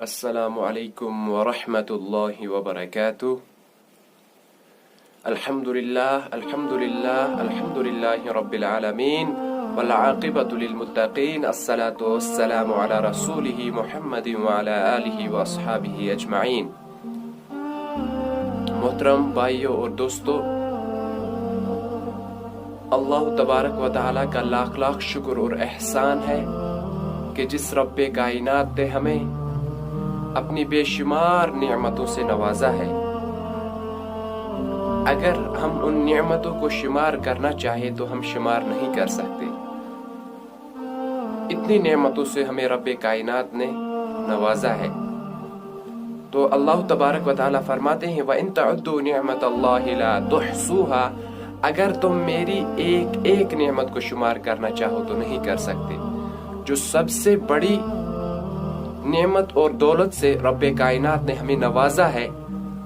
السلام علیکم ورحمۃ اللہ وبرکاتہ۔ الحمدللہ رب العالمین والعاقبۃ للمتقین، الصلاۃ والسلام علی رسولہ محمد وعلی آلہ واصحابہ اجمعین۔ محترم بھائیوں اور دوستو، اللہ تبارک و تعالیٰ کا لاکھ لاکھ شکر اور احسان ہے کہ جس رب کائنات نے ہمیں اپنی بے شمار نعمتوں سے نوازا ہے۔ اگر ہم ان نعمتوں کو شمار کرنا چاہیں تو ہم شمار نہیں کر سکتے۔ اتنی نعمتوں سے ہمیں رب کائنات نے نوازا ہے۔ تو اللہ تبارک و تعالیٰ فرماتے ہیں وَإِن تَعُدُّوا نِعْمَةَ اللَّهِ لَا تُحْصُوهَا، اگر تم میری ایک ایک نعمت کو شمار کرنا چاہو تو نہیں کر سکتے۔ جو سب سے بڑی نعمت اور دولت سے رب کائنات نے ہمیں نوازا ہے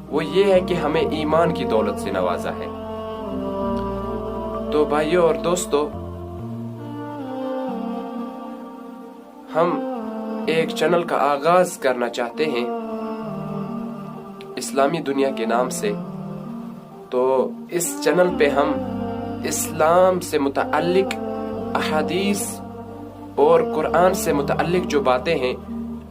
وہ یہ ہے کہ ہمیں ایمان کی دولت سے نوازا ہے۔ تو بھائیوں اور دوستو، ہم ایک چینل کا آغاز کرنا چاہتے ہیں اسلامی دنیا کے نام سے۔ تو اس چینل پہ ہم اسلام سے متعلق احادیث اور قرآن سے متعلق جو باتیں ہیں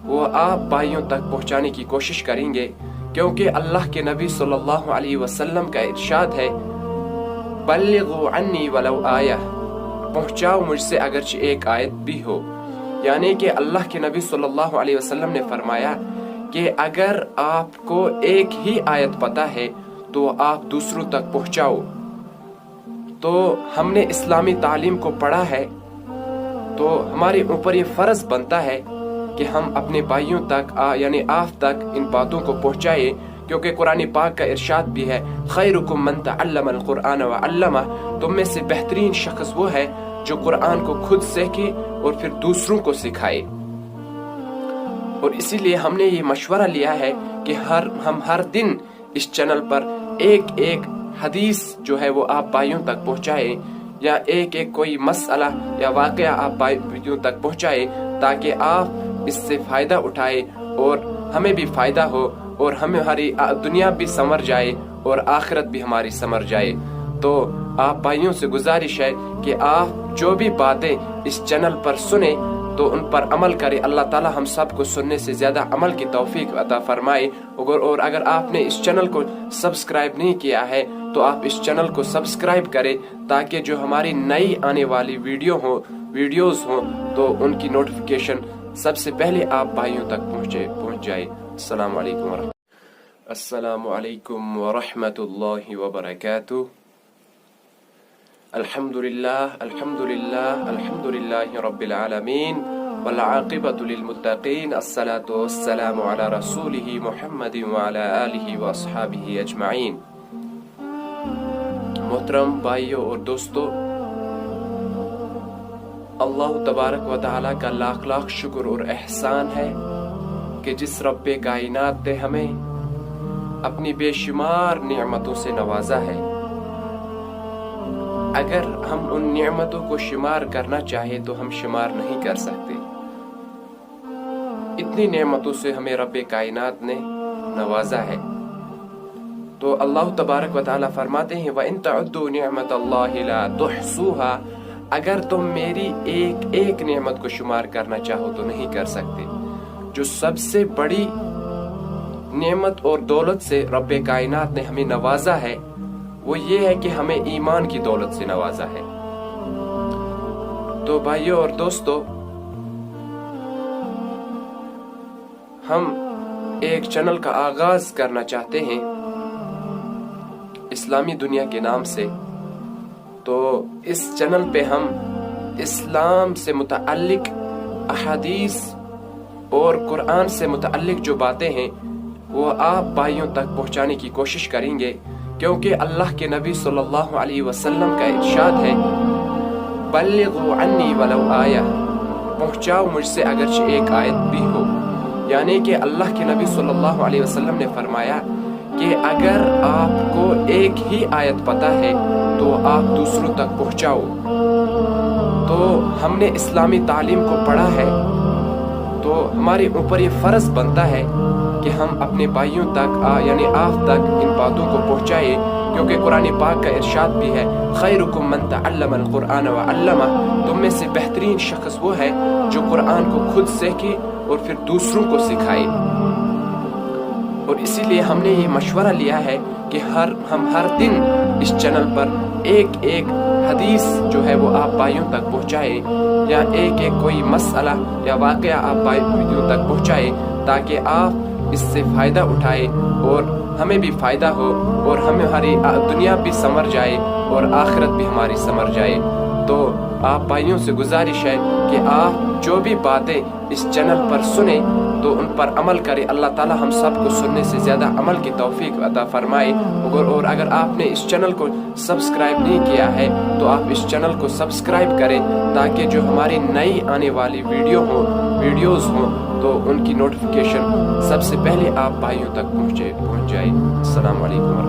وہ آپ بھائیوں تک پہنچانے کی کوشش کریں گے، کیونکہ اللہ کے نبی صلی اللہ علیہ وسلم کا ارشاد ہے بلغوا عنی ولو آیہ، پہنچاؤ مجھ سے اگرچہ ایک آیت بھی ہو۔ یعنی کہ اللہ کے نبی صلی اللہ علیہ وسلم نے فرمایا کہ اگر آپ کو ایک ہی آیت پتہ ہے تو آپ دوسروں تک پہنچاؤ۔ تو ہم نے اسلامی تعلیم کو پڑھا ہے تو ہمارے اوپر یہ فرض بنتا ہے کہ ہم اپنے بھائیوں تک یعنی آپ تک ان باتوں کو پہنچائے، کیونکہ قرآن پاک کا ارشاد بھی ہے خیرکم من تعلم القرآن وعلمہ، تم میں سے بہترین شخص وہ ہے جو قرآن کو خود سیکھے اور پھر دوسروں کو سکھائے۔ اور اسی لیے ہم نے یہ مشورہ لیا ہے کہ ہم ہر دن اس چینل پر ایک ایک حدیث جو ہے وہ آپ بھائیوں تک پہنچائے، یا ایک ایک کوئی مسئلہ یا واقعہ آپ بھائیوں تک پہنچائے، تاکہ آپ اس سے فائدہ اٹھائے اور ہمیں بھی فائدہ ہو اور ہماری دنیا بھی سنور جائے اور آخرت بھی ہماری سنور جائے۔ تو آپ بھائیوں سے گزارش ہے کہ آپ جو بھی باتیں اس چینل پر سنیں تو ان پر عمل کرے۔ اللہ تعالی ہم سب کو سننے سے زیادہ عمل کی توفیق عطا فرمائے۔ اور اگر آپ نے اس چینل کو سبسکرائب نہیں کیا ہے تو آپ اس چینل کو سبسکرائب کریں، تاکہ جو ہماری نئی آنے والی ویڈیوز ہوں تو ان کی نوٹیفیکیشن سب سے پہلے آپ بھائیوں تک پہنچ جائے۔ السلام علیکم ورحمۃ اللہ وبرکاتہ۔ الحمدللہ رب العالمین والعاقبۃ للمتقین، الصلاۃ والسلام علی رسولہ محمد وعلی آلہ واصحابہ اجمعین۔ محترم بھائیوں اور دوستو، اللہ تبارک و تعالیٰ کا لاکھ لاکھ شکر اور احسان ہے کہ جس رب کائنات نے ہمیں اپنی بے شمار نعمتوں سے نوازا ہے۔ اگر ہم ان نعمتوں کو شمار کرنا چاہیں تو ہم شمار نہیں کر سکتے۔ اتنی نعمتوں سے ہمیں رب کائنات نے نوازا ہے۔ تو اللہ تبارک و تعالیٰ فرماتے ہیں وَإِن تَعُدُّوا نِعْمَةَ اللَّهِ لَا تُحْصُوهَا، اگر تم میری ایک ایک نعمت کو شمار کرنا چاہو تو نہیں کر سکتے۔ جو سب سے بڑی نعمت اور دولت سے رب کائنات نے ہمیں نوازا ہے وہ یہ ہے کہ ہمیں ایمان کی دولت سے نوازا ہے۔ تو بھائیوں اور دوستو، ہم ایک چینل کا آغاز کرنا چاہتے ہیں اسلامی دنیا کے نام سے۔ تو اس چینل پہ ہم اسلام سے متعلق احادیث اور قرآن سے متعلق جو باتیں ہیں وہ آپ بھائیوں تک پہنچانے کی کوشش کریں گے، کیونکہ اللہ کے نبی صلی اللہ علیہ وسلم کا ارشاد ہے بلغوا عنی ولو آیہ، پہنچاؤ مجھ سے اگرچہ ایک آیت بھی ہو۔ یعنی کہ اللہ کے نبی صلی اللہ علیہ وسلم نے فرمایا کہ اگر آپ کو ایک ہی آیت پتہ ہے تو آپ دوسروں تک پہنچاؤ۔ تو ہم نے اسلامی تعلیم کو پڑھا ہے تو ہمارے اوپر یہ فرض بنتا ہے کہ ہم اپنے بھائیوں تک یعنی آپ تک ان باتوں کو پہنچائے، کیونکہ قرآن پاک کا ارشاد بھی ہے خیرکم من تعلم القرآن وعلمہ، تم میں سے بہترین شخص وہ ہے جو قرآن کو خود سیکھے اور پھر دوسروں کو سکھائے۔ اور اسی لیے ہم نے یہ مشورہ لیا ہے کہ ہم ہر دن اس چینل پر ایک ایک حدیث جو ہے وہ آپ بھائیوں تک پہنچائے، یا ایک ایک کوئی مسئلہ یا واقعہ آپ بھائیوں تک پہنچائے، تاکہ آپ اس سے فائدہ اٹھائے اور ہمیں بھی فائدہ ہو، اور ہماری دنیا بھی سنور جائے اور آخرت بھی ہماری سنور جائے۔ تو آپ بھائیوں سے گزارش ہے کہ آپ جو بھی باتیں اس چینل پر سنیں تو ان پر عمل کریں۔ اللہ تعالی ہم سب کو سننے سے زیادہ عمل کی توفیق عطا فرمائے۔ اور اگر آپ نے اس چینل کو سبسکرائب نہیں کیا ہے تو آپ اس چینل کو سبسکرائب کریں، تاکہ جو ہماری نئی آنے والی ویڈیوز ہوں تو ان کی نوٹیفیکیشن سب سے پہلے آپ بھائیوں تک پہنچ جائے۔ السلام علیکم۔